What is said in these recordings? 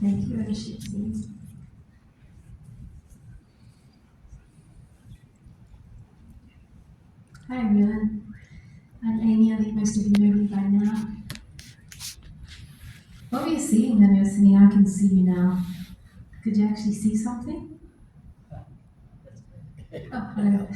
Thank you, Anishitsi. Hi everyone. I'm Amy. I think most of you know me by now. What were you seeing when you were singing I Can See You Now? Could you actually see something? Oh, hello.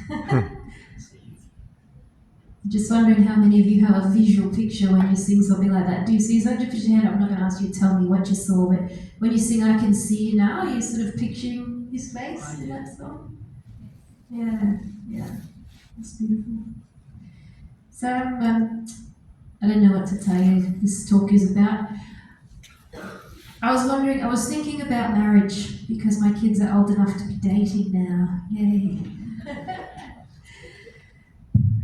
Just wondering how many of you have a visual picture when you sing something like that. Do you see something? Put your hand up. I'm not going to ask you to tell me what you saw, but when you sing I Can See You Now, are you sort of picturing his face in that song? Yeah, that's beautiful. So, I don't know what to tell you this talk is about. I was thinking about marriage because my kids are old enough to be dating now. Yay.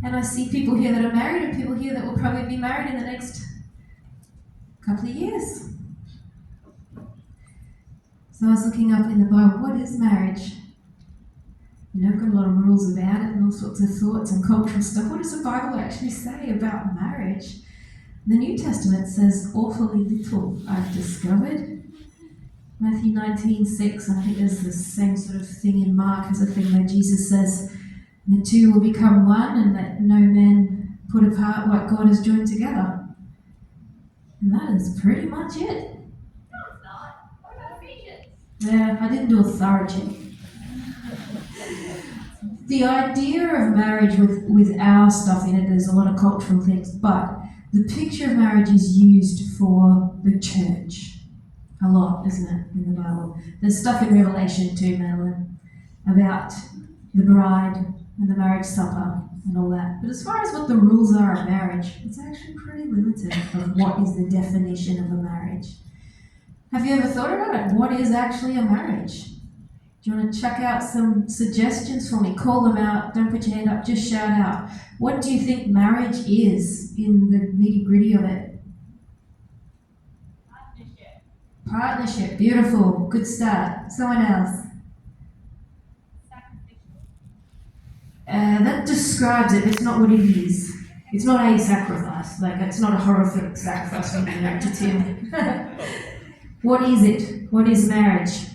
And I see people here that are married and people here that will probably be married in the next couple of years. So I was looking up in the Bible, what is marriage? You know, I've got a lot of rules about it and all sorts of thoughts and cultural stuff. What does the Bible actually say about marriage? The New Testament says awfully little, I've discovered. Matthew 19:6, and I think there's the same sort of thing in Mark as a thing where Jesus says, the two will become one and let no man put apart what God has joined together. And that is pretty much it. No, it's not. What about Ephesians? Yeah, I didn't do a thorough check. The idea of marriage with our stuff in it, there's a lot of cultural things, but the picture of marriage is used for the church a lot, isn't it, in the Bible? There's stuff in Revelation too, Madeline, about the bride and the marriage supper and all that. But as far as what the rules are of marriage, it's actually pretty limited of what is the definition of a marriage. Have you ever thought about it? What is actually a marriage? Do you want to chuck out some suggestions for me? Call them out. Don't put your hand up. Just shout out. What do you think marriage is in the nitty-gritty of it? Partnership. Beautiful. Good start. Someone else. That describes it. It's not what it is. It's not a sacrifice. Like, it's not a horrific sacrifice when you go to Tim. What is it? What is marriage?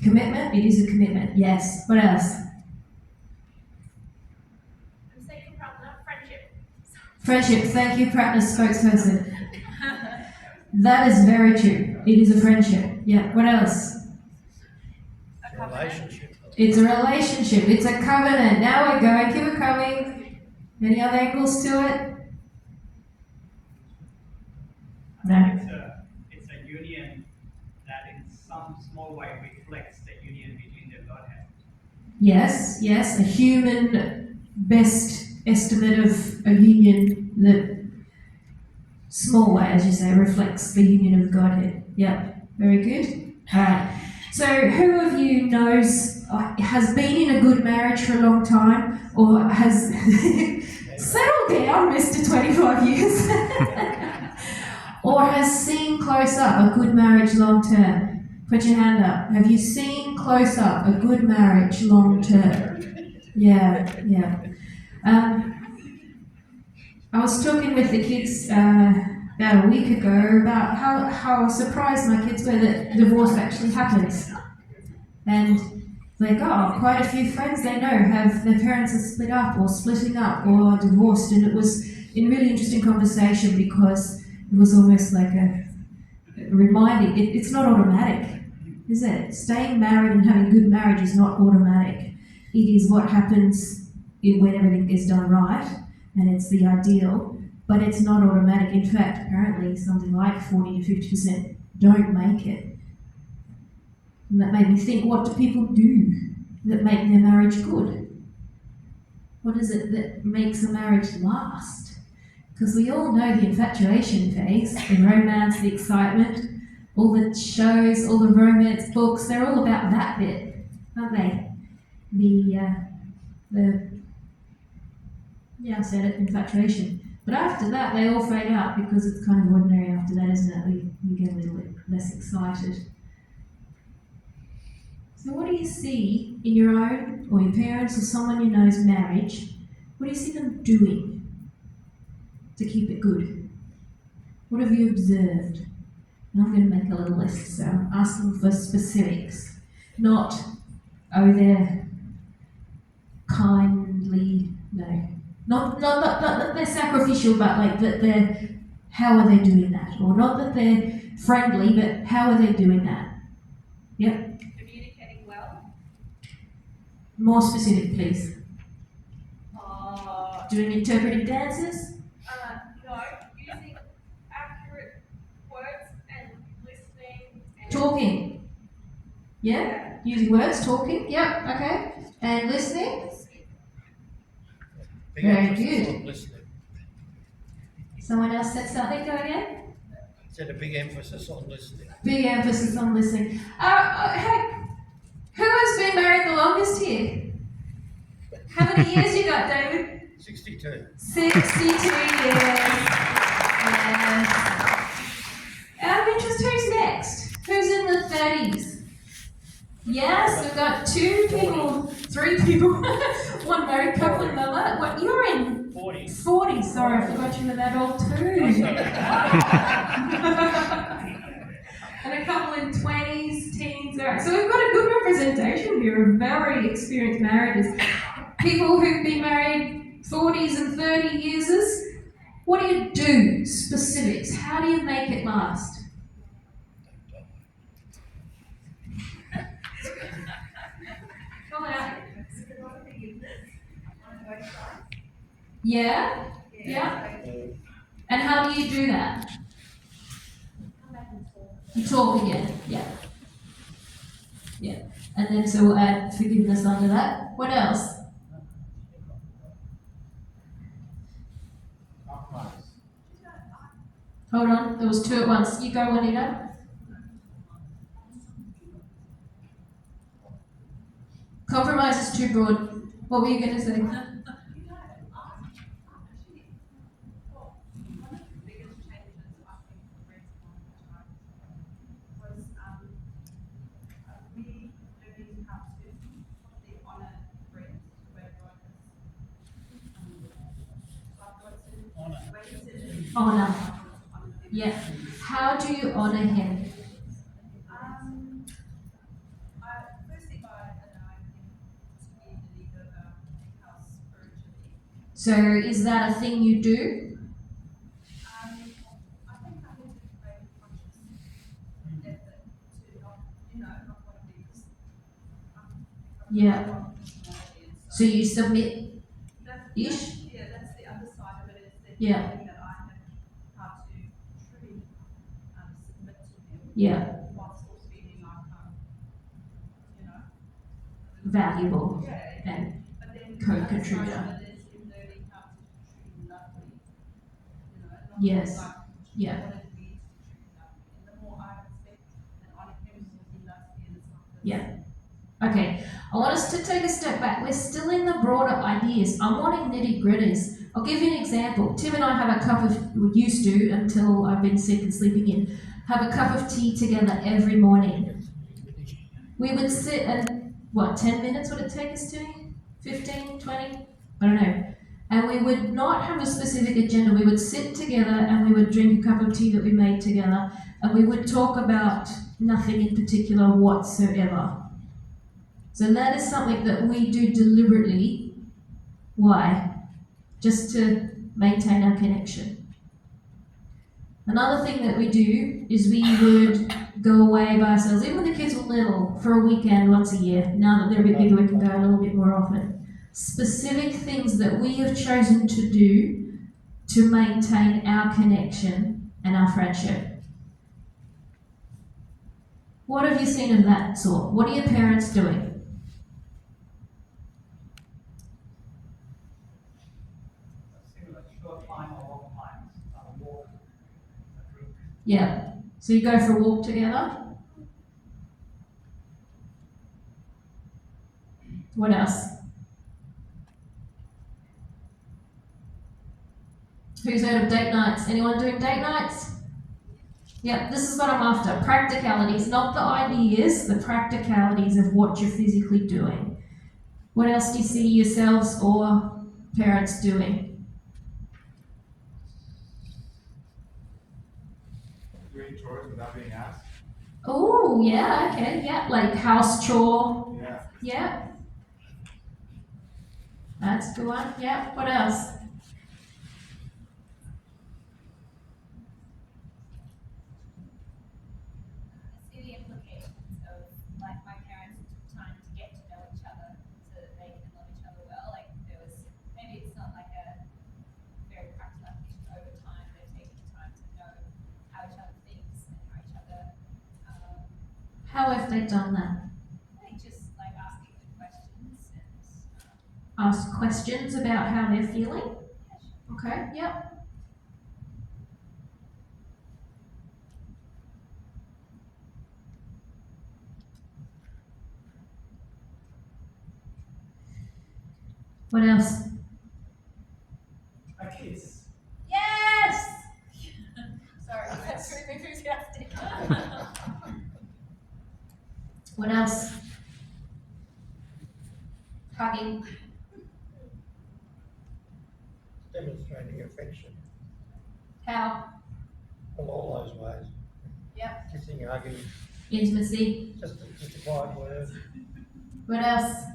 Commitment? It is a commitment. Yes. What else? I'm saying friendship. Friendship. Thank you, Pratner, spokesperson. That is very true. It is a friendship. Yeah. What else? A relationship. It's a relationship. It's a covenant. Now we're going. Keep it coming. Any other angles to it? No. It's a union that in some small way reflects the union between the Godhead. Yes. A human best estimate of a union that, small way, as you say, reflects the union of the Godhead. Yep. Very good. All right. So who of you knows, has been in a good marriage for a long time, or has settled down, Mr. 25 years, or has seen close up a good marriage long term? Put your hand up. Have you seen close up a good marriage long term? Yeah. I was talking with the kids about a week ago about how surprised my kids were that divorce actually happens. And like, quite a few friends they know have their parents are split up or splitting up or divorced, and it was a really interesting conversation because it was almost like a reminding, it's not automatic, is it? Staying married and having a good marriage is not automatic. It is what happens when everything is done right, and it's the ideal, but it's not automatic. In fact, apparently something like 40 to 50% don't make it. And that made me think, what do people do that make their marriage good? What is it that makes a marriage last? Because we all know the infatuation phase, the romance, the excitement, all the shows, all the romance books, they're all about that bit, aren't they? I said it, infatuation. But after that, they all fade out because it's kind of ordinary after that, isn't it? We get a little bit less excited. So what do you see in your own or your parents or someone you know's marriage? What do you see them doing to keep it good? What have you observed? And I'm going to make a little list, so I'm asking for specifics, not, oh, they're kindly, no. Not that they're sacrificial, but like that they're, how are they doing that? Or not that they're friendly, but how are they doing that? Yep. Communicating well. More specific, please. Uh, Doing interpretive dances? no, using accurate words and listening and Talking. Yeah? Using words, talking. Yep, okay. And listening? Big Very emphasis good. on listening. Someone else said something, go again? Said a big emphasis on listening. Big emphasis on listening. Hey, who has been married the longest here? How many years you got, David? 62. 62 years. Yes. Out of interest, who's next? Who's in the 30s? Yes, we've got 2 people, 3 people, 1 married couple and another. What, you're in 40. 40, sorry, I forgot you were that old too. And a couple in 20s, teens. All right. So we've got a good representation here of very experienced marriages. People who've been married 40s and 30 years. What do you do? Specifics. How do you make it last? Come on out. Yeah? Yeah? And how do you do that? You talk again. Yeah. Yeah. And then so we'll add forgiveness under that. What else? Hold on. There was 2 at once. You go, Juanita. Compromise is too broad. What were you going to say? Honor. Yeah. How do you honor him? So is that a thing you do? Yeah. So you submit ish? Yeah, that's the other side of it, is that Yeah. knowing that I have how to truly submit to him Yeah. while still feeling like I'm, you know. Valuable Yeah. and But then co-contributor. the other side of it is in learning how to truly love me. You know, not Yes. like Yeah. what it means to truly love me. And the more I respect and honor him, the more he loves me, and it's like this. Yeah. Okay, I want us to take a step back. We're still in the broader ideas. I'm wanting nitty gritties. I'll give you an example. Tim and I have a cup of, we used to until I've been sick and sleeping in, have a cup of tea together every morning. We would sit and, 10 minutes would it take us to? 15, 20? I don't know. And we would not have a specific agenda. We would sit together and we would drink a cup of tea that we made together and we would talk about nothing in particular whatsoever. So that is something that we do deliberately. Why? Just to maintain our connection. Another thing that we do is we would go away by ourselves, even when the kids were little, for a weekend once a year. Now that they're a bit bigger, we can go a little bit more often. Specific things that we have chosen to do to maintain our connection and our friendship. What have you seen of that sort? What are your parents doing? Similar short time or long times, walk, a group. Yeah. So you go for a walk together? What else? Who's heard of date nights? Anyone doing date nights? Yeah, this is what I'm after. Practicalities, not the ideas, the practicalities of what you're physically doing. What else do you see yourselves or parents doing? doing chores without being asked. Oh, yeah, okay, yeah, like house chore. Yeah. Yeah. That's the one. Yeah. What else? I see the implications of, like, my parents took time to get to know each other so that they can love each other well. Like, there was, maybe it's not like a very practical application, but over time they're taking time to know how each other thinks and how each other, How have they done that? like, just like asking good questions and, Ask questions about how they're feeling. yeah, sure. Okay. Yep. What else? A kiss. Yes! Sorry, that's really enthusiastic. What else? Hugging. Demonstrating affection How? in all those ways. Yep. Kissing, hugging, Intimacy. just a quiet word. What else?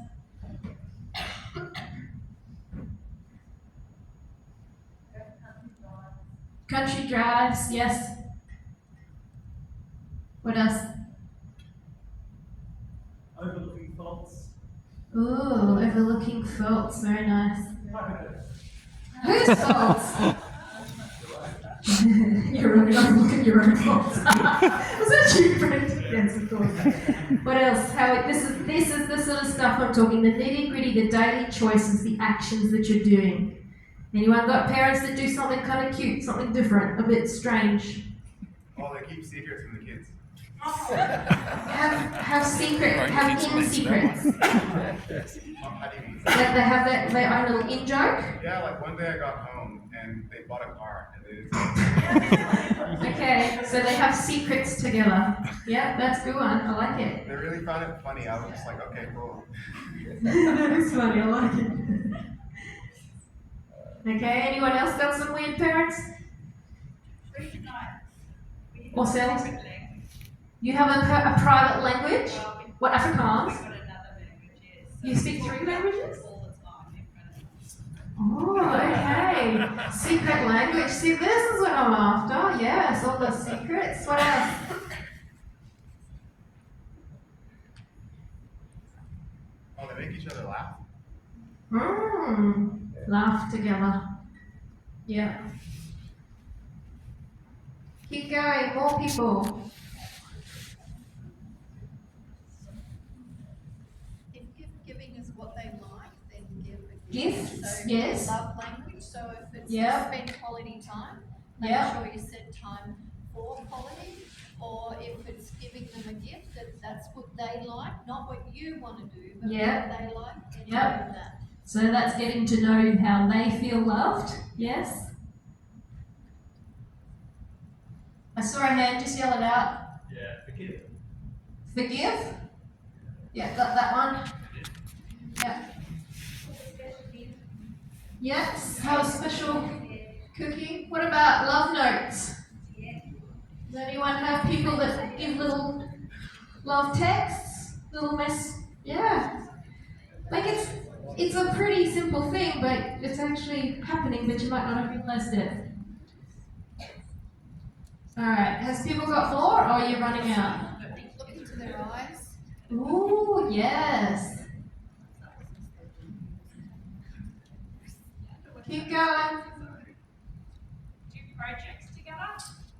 Country drives. Yes. What else? Overlooking faults. Ooh, overlooking faults. Very nice. Hypotheticals. Whose faults? You're running off and look at your own faults. Was that you, Brent? Yes, of course. What else? This is the sort of stuff I'm talking, the nitty gritty, the daily choices, the actions that you're doing. Anyone got parents that do something kind of cute, something different, a bit strange? Oh, they keep secrets from the kids. Have secret, have in secrets. How do you mean? Like they have their own little in joke. Yeah, like one day I got home and they bought a car and they didn't. Okay, so they have secrets together. Yeah, that's a good one. I like it. They really found it funny. I was just like, okay, cool. That is funny. I like it. Okay, anyone else got some weird parents? Or selves? You have a private language? What, Afrikaans? You speak 3 languages? Oh, okay. Secret language. See, this is what I'm after. Yes, all the secrets. What else? Oh, they make each other laugh. Laugh together. Yeah. Keep going, more people. If gift giving is what they like, then give a Gifts, So yes. love language, so if it's Yeah. spend quality time, make Yeah. sure you set time for quality. Or if it's giving them a gift, that's what they like, not what you want to do, but Yeah. what they like, then Yeah. do that. So that's getting to know how they feel loved. Yes. I saw a hand, just yell it out. Yeah, forgive. Forgive? Yeah, got that one. Yeah. Yes, have a special cookie. What about love notes? Does anyone have people that give little love texts? Little yeah. Like it's a pretty simple thing, but it's actually happening, but you might not have realized it. Alright, has people got more or are you running out? Look into their eyes. Ooh, yes. Keep going. Do projects together.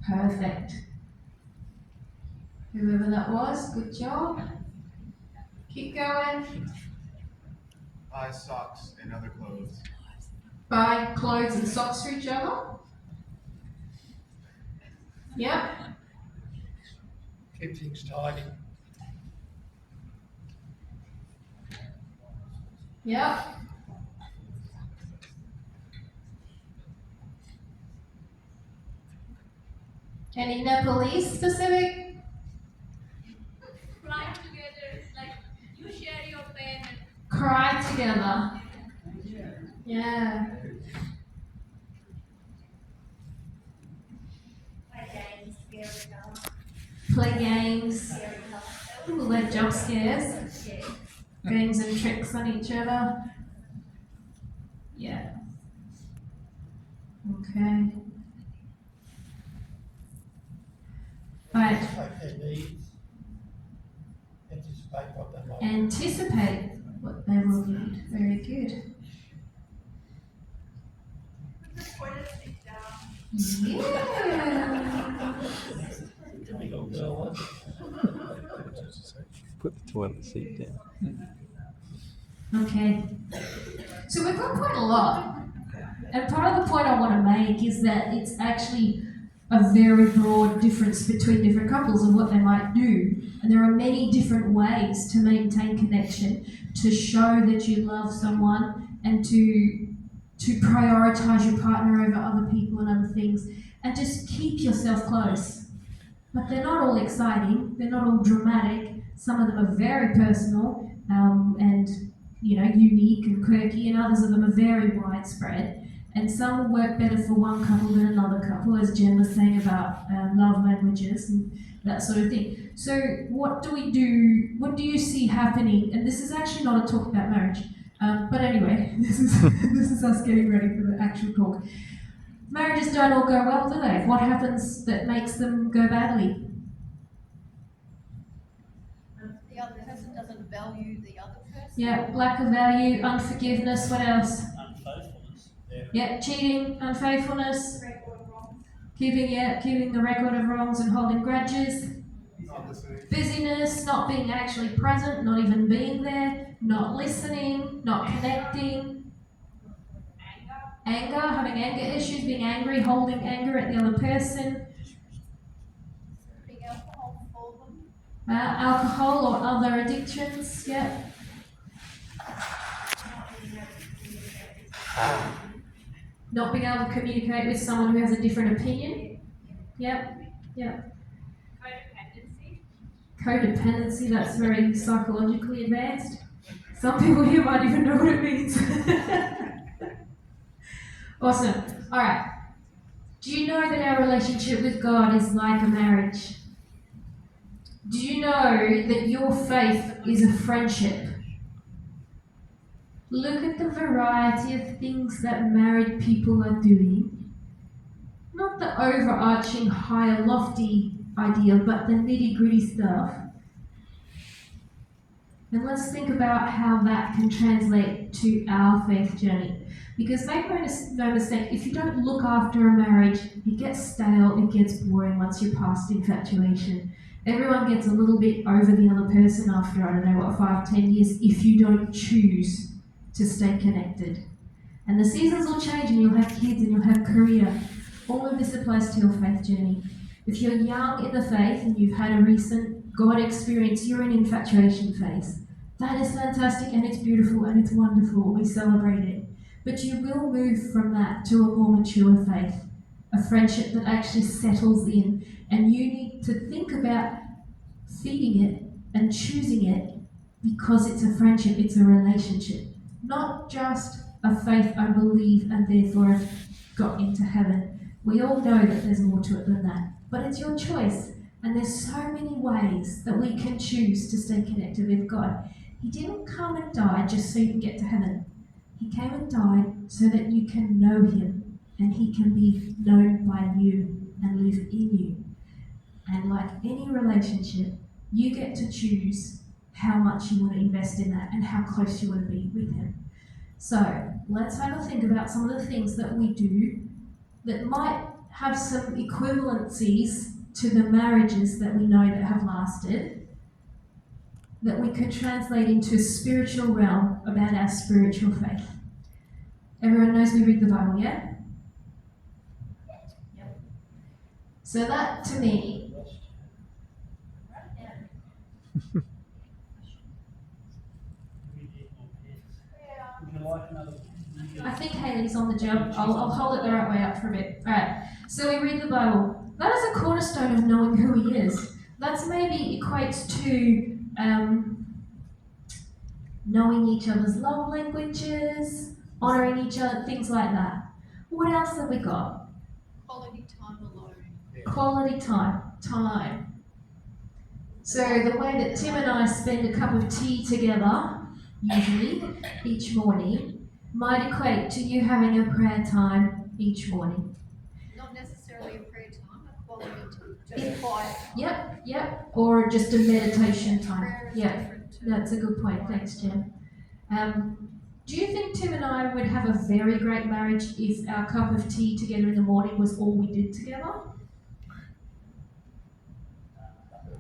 Perfect. Whoever that was, good job. Keep going. Buy socks and other clothes. Buy clothes and socks for each other. Yep. Keep things tidy. Yep. Any Nepalese specific? Fly together, like you share your pen and Cry together. Yeah. Play games together. Play games. Ooh, like jump scares. Games and tricks on each other. Yeah. Okay. Right. Anticipate their needs. Anticipate what they might. Anticipate what they will need. Very good. Put the toilet seat down. Yeah. Typical girl, isn't Put the toilet seat down. Okay. So we've got quite a lot. And part of the point I want to make is that it's actually a very broad difference between different couples and what they might do. And there are many different ways to maintain connection, to show that you love someone, and to prioritize your partner over other people and other things, and just keep yourself close. But they're not all exciting, they're not all dramatic. Some of them are very personal and unique and quirky, and others of them are very widespread. And some will work better for one couple than another couple, as Jen was saying about love languages and that sort of thing. So what do we do? What do you see happening? And this is actually not a talk about marriage. But anyway, this is us getting ready for the actual talk. Marriages don't all go well, do they? What happens that makes them go badly? The other person doesn't value the other person. Yeah, lack of value, unforgiveness, what else? Unfaithfulness. Yeah, cheating, unfaithfulness, keeping the record of wrongs and holding grudges, busyness, not being actually present, not even being there, not listening, not connecting, anger, having anger issues, being angry, holding anger at the other person, Putting alcohol for them. alcohol or other addictions, yeah. Not being able to communicate with someone who has a different opinion. Yep. Codependency, that's very psychologically advanced. Some people here might even know what it means. Awesome. Alright. Do you know that our relationship with God is like a marriage? Do you know that your faith is a friendship? Look at the variety of things that married people are doing. Not the overarching, higher, lofty idea, but the nitty-gritty stuff. And let's think about how that can translate to our faith journey. Because make no mistake, if you don't look after a marriage, it gets stale, it gets boring once you're past infatuation. Everyone gets a little bit over the other person after, 5-10 years, if you don't choose to stay connected. And the seasons will change, and you'll have kids and you'll have career. All of this applies to your faith journey. If you're young in the faith and you've had a recent God experience, you're in infatuation phase. That is fantastic and it's beautiful and it's wonderful. We celebrate it. But you will move from that to a more mature faith, a friendship that actually settles in, and you need to think about feeding it and choosing it because it's a friendship, it's a relationship. Not just a faith I believe and therefore I've got into heaven. We all know that there's more to it than that. But it's your choice. And there's so many ways that we can choose to stay connected with God. He didn't come and die just so you can get to heaven. He came and died so that you can know him and he can be known by you and live in you. And like any relationship, you get to choose how much you want to invest in that and how close you want to be with him. So let's have a think about some of the things that we do that might have some equivalencies to the marriages that we know that have lasted, that we could translate into a spiritual realm about our spiritual faith. Everyone knows we read the Bible, yeah? Yep. So that, to me, Would you like another? I think Hayley's on the job. I'll hold it the right way up for a bit. Alright, so we read the Bible. That is a cornerstone of knowing who he is. That's maybe equates to knowing each other's love languages, honouring each other, things like that. What else have we got? Quality time alone. Quality time. time. So the way that Tim and I spend a cup of tea together, usually, each morning, might equate to you having a prayer time each morning. Not necessarily a prayer time, a quality time, just quiet time. Yep. Or just a meditation time. Prayer is Yep. different to That's a good point. Thanks, Jen. Do you think Tim and I would have a very great marriage if our cup of tea together in the morning was all we did together?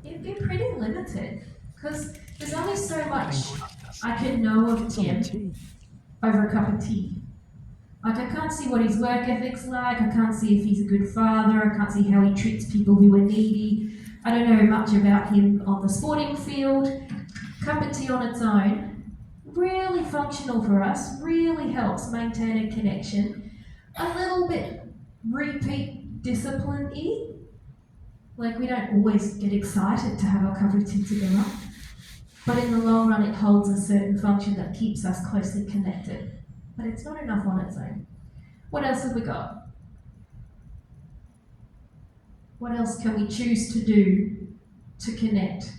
It'd be pretty limited because there's only so much I can know of Tim over a cup of tea. Like, I can't see what his work ethic's like, I can't see if he's a good father, I can't see how he treats people who are needy. I don't know much about him on the sporting field. Cup of tea on its own, really functional for us, really helps maintain a connection. A little bit repeat discipline-y. Like, we don't always get excited to have our cup of tea together, but in the long run it holds a certain function that keeps us closely connected. But it's not enough on its own. What else have we got? What else can we choose to do to connect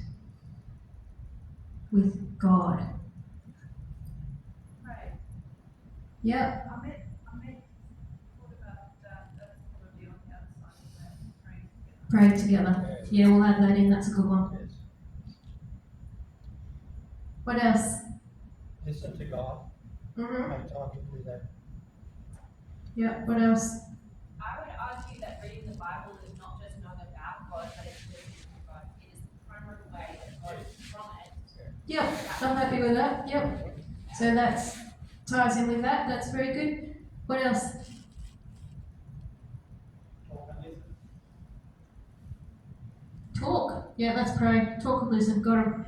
with God? Right. Yep. I meant thought about that, that's probably on the other side of that, praying together. Pray together. Yeah, we'll add that in, that's a good one. Yes. What else? Listen to God. Mm-hmm. Make time to do that. Yep, what else? I would argue that reading the Bible is not just knowing about God, but it's listening to God. It is the primary way that God is from it. Yep, I'm happy with that. Yep. So that ties in with that. That's very good. What else? Talk and listen. Talk. Yeah, let's pray. Talk and listen. Got 'em.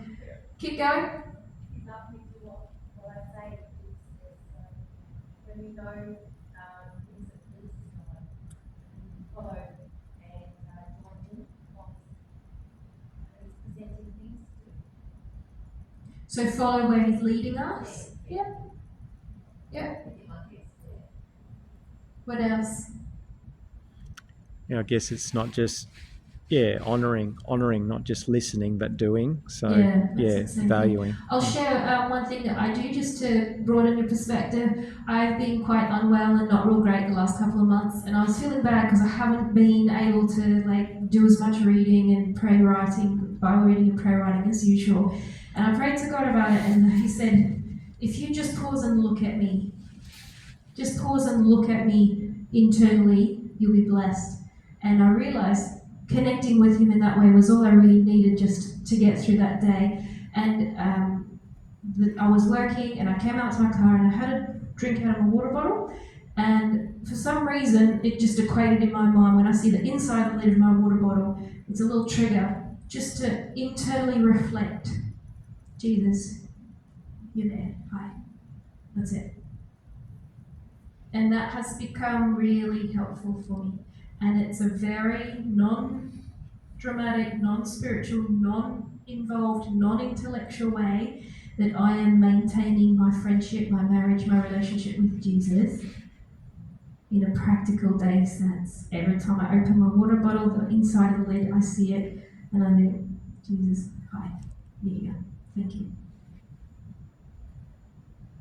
Keep going. Keep up with what I say is when you know things that please God, follow and join in what He's presenting things to. So follow where he's leading us. Yep. What else? Yeah, I guess it's not just honoring, not just listening but doing. So Yeah, that's the same thing. valuing. I'll share one thing that I do just to broaden your perspective. I've been quite unwell and not real great the last couple of months, and I was feeling bad because I haven't been able to do as much reading and prayer writing, Bible reading and prayer writing as usual. And I prayed to God about it, and he said, if you just pause and look at me, internally, you'll be blessed. And I realized connecting with him in that way was all I really needed just to get through that day. And I was working and I came out to my car and I had a drink out of a water bottle, and for some reason it just equated in my mind when I see the inside lid of my water bottle, it's a little trigger just to internally reflect, Jesus, you're there, hi, that's it. And that has become really helpful for me. And it's a very non-dramatic, non-spiritual, non-involved, non-intellectual way that I am maintaining my friendship, my marriage, my relationship with Jesus in a practical day sense. Every time I open my water bottle, the inside of the lid, I see it and I think, Jesus, hi, here you go, thank you.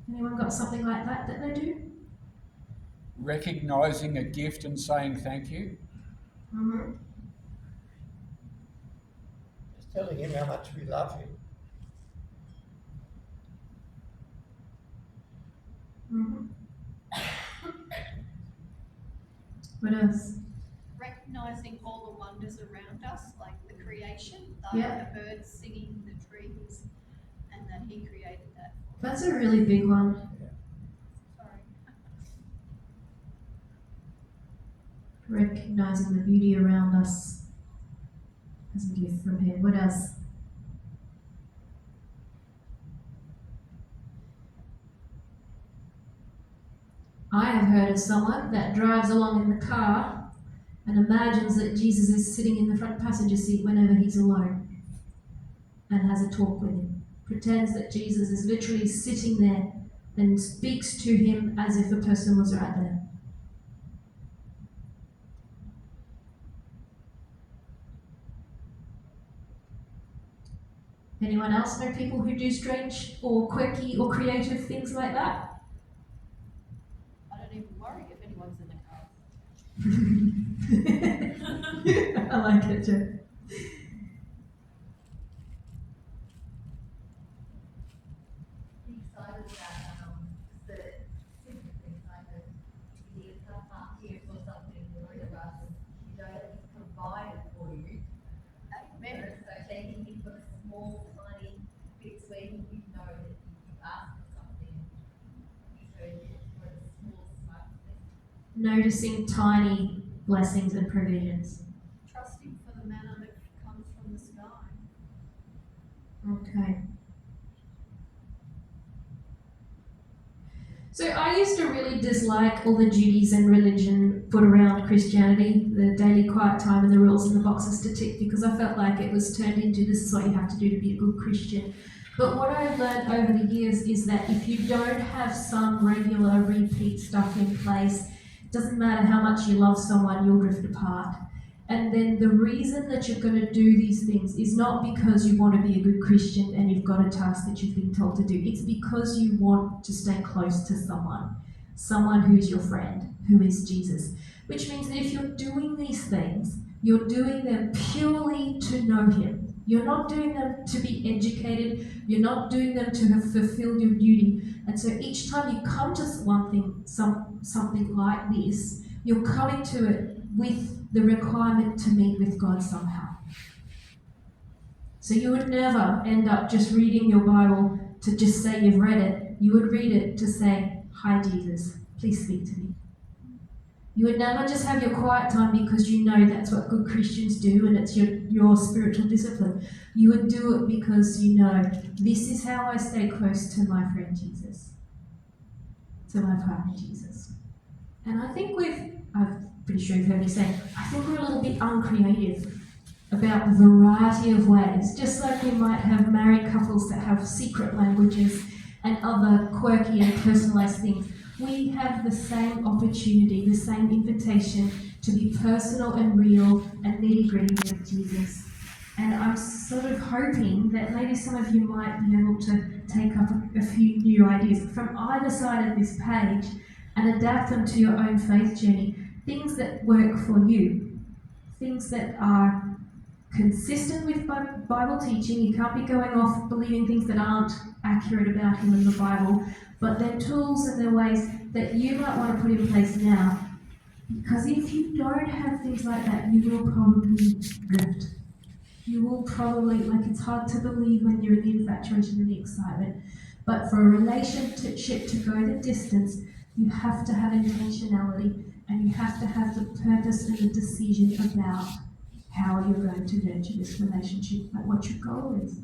Anyone got something like that they do? Recognising a gift and saying thank you. Mm-hmm. Just telling him how much we love him. Mm-hmm. What else? Recognising all the wonders around us, like the creation, Yeah. the birds singing, the trees, and that he created that. That's a really big one. Sorry. Recognizing the beauty around us as a gift from him. What else? I have heard of someone that drives along in the car and imagines that Jesus is sitting in the front passenger seat whenever he's alone and has a talk with him. Pretends that Jesus is literally sitting there and speaks to him as if a person was right there. Anyone else know people who do strange or quirky or creative things like that? I don't even worry if anyone's in the car. I like it, Joe. Be excited about the simple things like that. You need a party or something, worry about it. You know that it's provided for you. Amen. So taking it for small, tiny bits where you know that you ask for something. So for the small, smart things. Noticing tiny blessings and provisions. Trusting for the manna that comes from the sky. Okay. So I used to really dislike all the duties and religion put around Christianity, the daily quiet time and the rules and the boxes to tick, because I felt like it was turned into this is what you have to do to be a good Christian. But what I've learned over the years is that if you don't have some regular repeat stuff in place, it doesn't matter how much you love someone, you'll drift apart. And then the reason that you're going to do these things is not because you want to be a good Christian and you've got a task that you've been told to do. It's because you want to stay close to someone who's your friend, who is Jesus. Which means that if you're doing these things, you're doing them purely to know Him. You're not doing them to be educated. You're not doing them to have fulfilled your duty. And so each time you come to something like this, you're coming to it with the requirement to meet with God somehow. So you would never end up just reading your Bible to just say you've read it. You would read it to say, "Hi Jesus, please speak to me." You would never just have your quiet time because you know that's what good Christians do and it's your spiritual discipline. You would do it because you know this is how I stay close to my friend Jesus, to my partner Jesus. And I think I'm pretty sure you've heard me say, I think we're a little bit uncreative about the variety of ways. Just like we might have married couples that have secret languages and other quirky and personalized things, we have the same opportunity, the same invitation to be personal and real and nitty-gritty with Jesus. And I'm sort of hoping that maybe some of you might be able to take up a few new ideas from either side of this page and adapt them to your own faith journey. Things that work for you. Things that are consistent with Bible teaching. You can't be going off believing things that aren't accurate about Him in the Bible. But they're tools and they're ways that you might want to put in place now. Because if you don't have things like that, you will probably drift. You will probably, it's hard to believe when you're in the infatuation and the excitement. But for a relationship to go the distance, you have to have intentionality and you have to have the purpose and the decision about how you're going to nurture this relationship, like what your goal is.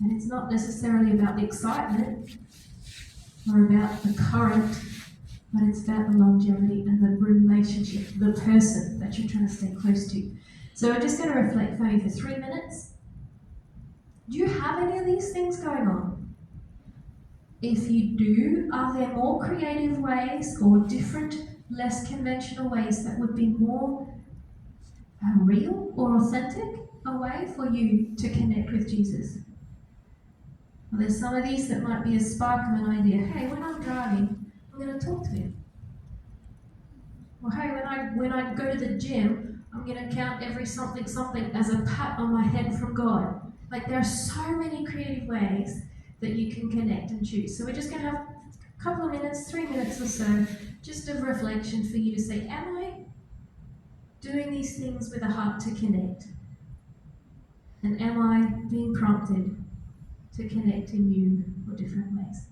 And it's not necessarily about the excitement or about the current, but it's about the longevity and the relationship, the person that you're trying to stay close to. So we're just going to reflect maybe for 3 minutes. Do you have any of these things going on? If you do, are there more creative ways or different, less conventional ways that would be more real or authentic a way for you to connect with Jesus? Well, there's some of these that might be a spark of an idea. Hey, when I'm driving, I'm going to talk to Him. Or hey, when I go to the gym, I'm going to count every something as a pat on my head from God. There are so many creative ways that you can connect and choose. So we're just going to have a couple of minutes, 3 minutes or so, just of reflection for you to say, am I doing these things with a heart to connect? And am I being prompted to connect in new or different ways?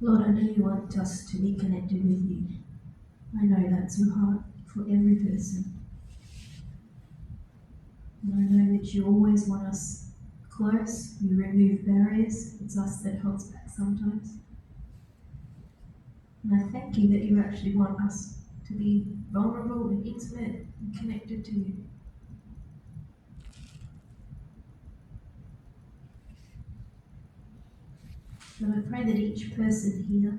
Lord, I know you want us to be connected with you. I know that's your heart for every person. And I know that you always want us close. You remove barriers. It's us that holds back sometimes. And I thank you that you actually want us to be vulnerable and intimate and connected to you. And I pray that each person here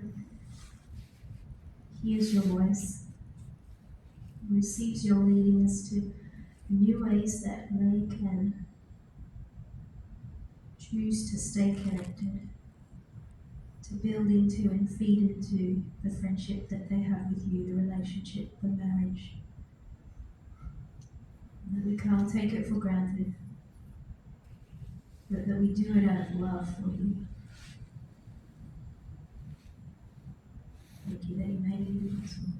hears your voice, receives your leading as to new ways that they can choose to stay connected, to build into and feed into the friendship that they have with you, the relationship, the marriage. And that we can't take it for granted, but that we do it out of love for you. Thank you that you made it possible.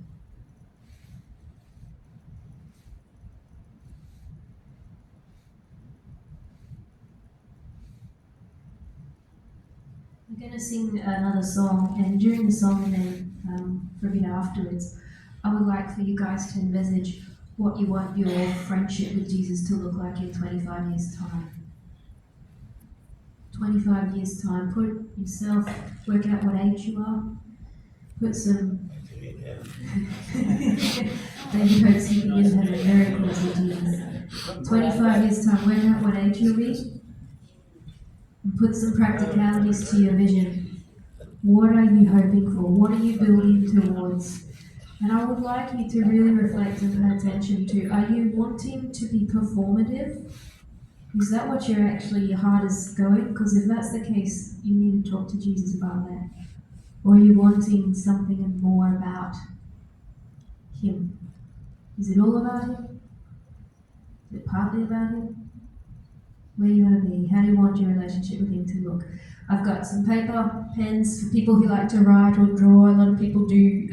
I'm going to sing another song, and during the song and then for a bit afterwards, I would like for you guys to envisage what you want your friendship with Jesus to look like in 25 years' time. 25 years' time, put yourself, work out what age you are, put some David hopes you begin to have a miracles with Jesus. 25 years' time, work out what age you'll be. And put some practicalities to your vision. What are you hoping for? What are you building towards? And I would like you to really reflect and pay attention to, are you wanting to be performative? Is that what your heart is going? Because if that's the case, you need to talk to Jesus about that. Or are you wanting something more about Him? Is it all about Him? Is it partly about Him? Where do you want to be? How do you want your relationship with Him to look? I've got some paper, pens for people who like to write or draw. A lot of people do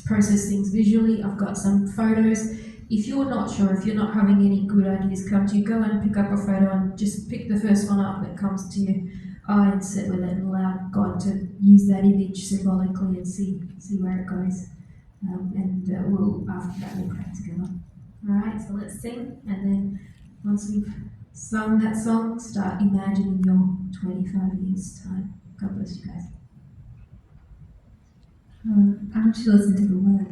process things visually. I've got some photos. If you're not sure, if you're not having any good ideas come to you, go and pick up a photo and just pick the first one up that comes to you and sit with it and allow God to use that image symbolically and see where it goes. We'll after that we'll pray together. All right, so let's sing, and then once we've sung that song, start imagining your 25 years time. God bless you guys. I want you to listen to the words.